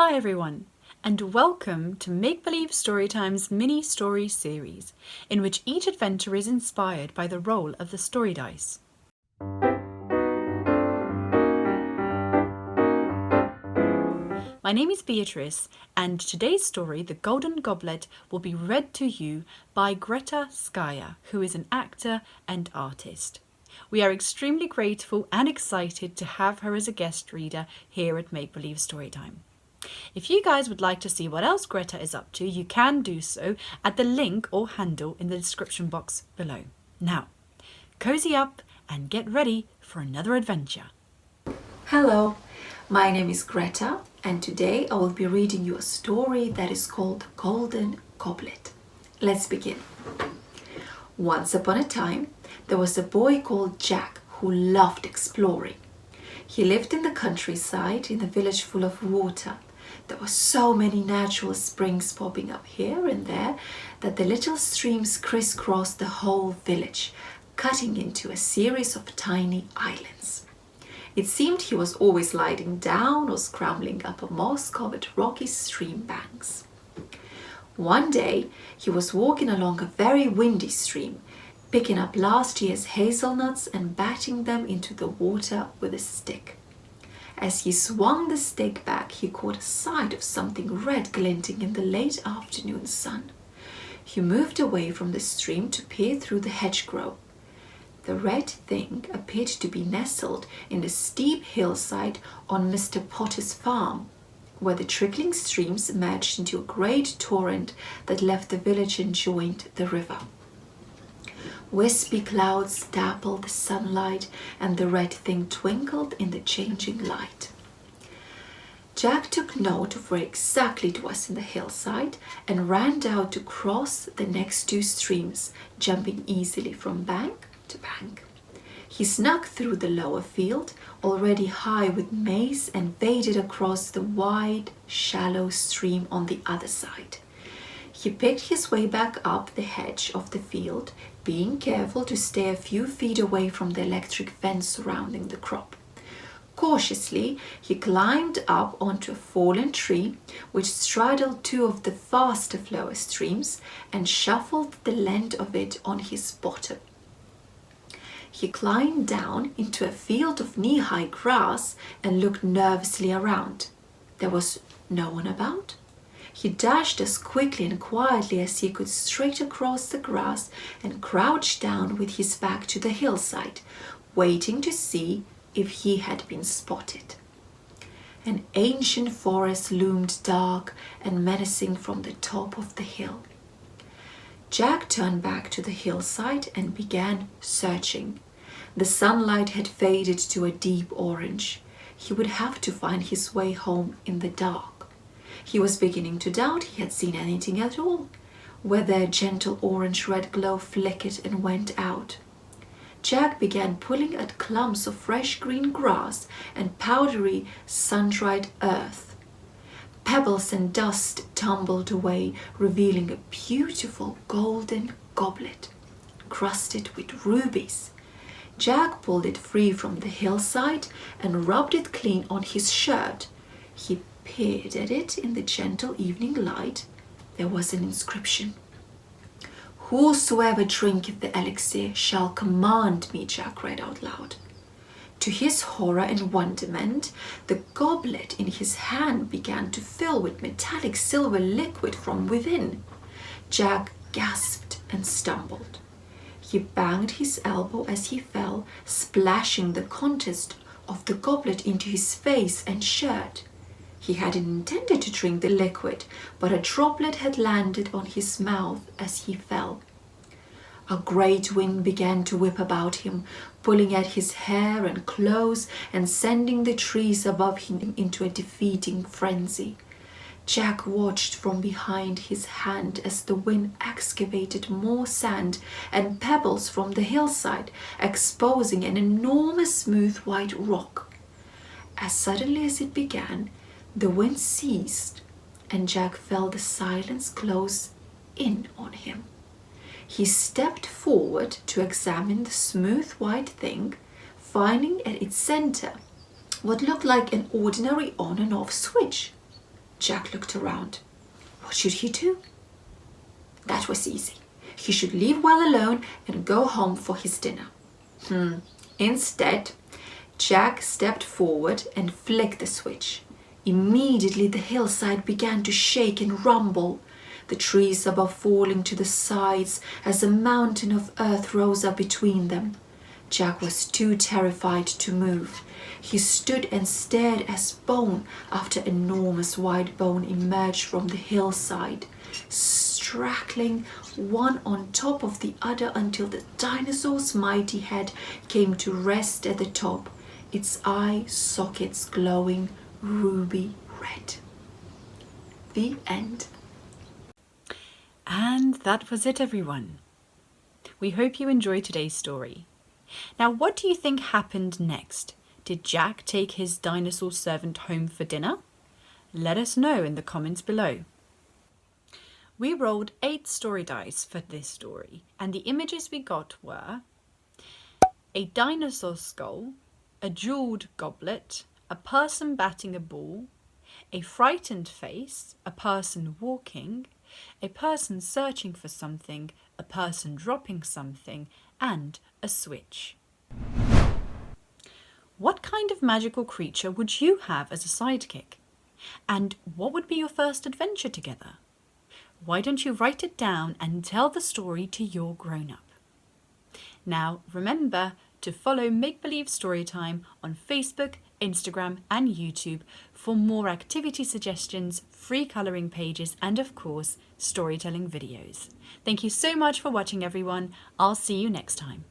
Hi everyone, and welcome to Make Believe Storytime's mini story series, in which each adventure is inspired by the roll of the story dice. My name is Beatrice, and today's story, The Golden Goblet, will be read to you by Greta Skya, who is an actor and artist. We are extremely grateful and excited to have her as a guest reader here at Make Believe Storytime. If you guys would like to see what else Greta is up to, you can do so at the link or handle in the description box below. Now, cozy up and get ready for another adventure. Hello, my name is Greta, and today I will be reading you a story that is called Golden Goblet. Let's begin. Once upon a time, there was a boy called Jack who loved exploring. He lived in the countryside in a village full of water. There were so many natural springs popping up here and there that the little streams crisscrossed the whole village, cutting into a series of tiny islands. It seemed he was always sliding down or scrambling up a moss-covered rocky stream banks. One day, he was walking along a very windy stream, picking up last year's hazelnuts and batting them into the water with a stick. As he swung the stick back, he caught sight of something red glinting in the late afternoon sun. He moved away from the stream to peer through the hedgerow. The red thing appeared to be nestled in the steep hillside on Mr. Potter's farm, where the trickling streams merged into a great torrent that left the village and joined the river. Wispy clouds dappled the sunlight, and the red thing twinkled in the changing light. Jack took note of where exactly it was in the hillside and ran down to cross the next two streams, jumping easily from bank to bank. He snuck through the lower field, already high with maize, and waded across the wide, shallow stream on the other side. He picked his way back up the hedge of the field, being careful to stay a few feet away from the electric fence surrounding the crop. Cautiously, he climbed up onto a fallen tree, which straddled two of the faster flower streams, and shuffled the length of it on his bottom. He climbed down into a field of knee-high grass and looked nervously around. There was no one about. He dashed as quickly and quietly as he could straight across the grass and crouched down with his back to the hillside, waiting to see if he had been spotted. An ancient forest loomed dark and menacing from the top of the hill. Jack turned back to the hillside and began searching. The sunlight had faded to a deep orange. He would have to find his way home in the dark. He was beginning to doubt he had seen anything at all, whether a gentle orange-red glow flickered and went out. Jack began pulling at clumps of fresh green grass and powdery, sun-dried earth. Pebbles and dust tumbled away, revealing a beautiful golden goblet, crusted with rubies. Jack pulled it free from the hillside and rubbed it clean on his shirt. He peered at it in the gentle evening light. There was an inscription. "Whosoever drinketh the elixir shall command me," Jack read out loud. To his horror and wonderment, the goblet in his hand began to fill with metallic silver liquid from within. Jack gasped and stumbled. He banged his elbow as he fell, splashing the contents of the goblet into his face and shirt. He hadn't intended to drink the liquid, but a droplet had landed on his mouth as he fell. A great wind began to whip about him, pulling at his hair and clothes and sending the trees above him into a defeating frenzy. Jack watched from behind his hand as the wind excavated more sand and pebbles from the hillside, exposing an enormous smooth white rock. As suddenly as it began, the wind ceased, and Jack felt the silence close in on him. He stepped forward to examine the smooth white thing, finding at its center what looked like an ordinary on and off switch. Jack looked around. What should he do? That was easy. He should leave well alone and go home for his dinner. Instead, Jack stepped forward and flicked the switch. Immediately the hillside began to shake and rumble, the trees above falling to the sides as a mountain of earth rose up between them. Jack was too terrified to move. He stood and stared as bone after enormous white bone emerged from the hillside, straggling one on top of the other until the dinosaur's mighty head came to rest at the top, its eye sockets glowing ruby red. The end. And that was it, everyone. We hope you enjoyed today's story. Now, what do you think happened next? Did Jack take his dinosaur servant home for dinner? Let us know in the comments below. We rolled 8 story dice for this story, and the images we got were a dinosaur skull, a jeweled goblet, a person batting a ball, a frightened face, a person walking, a person searching for something, a person dropping something, and a switch. What kind of magical creature would you have as a sidekick? And what would be your first adventure together? Why don't you write it down and tell the story to your grown-up? Now, remember to follow Make Believe Storytime on Facebook, Instagram and YouTube for more activity suggestions, free colouring pages and of course, storytelling videos. Thank you so much for watching, everyone. I'll see you next time.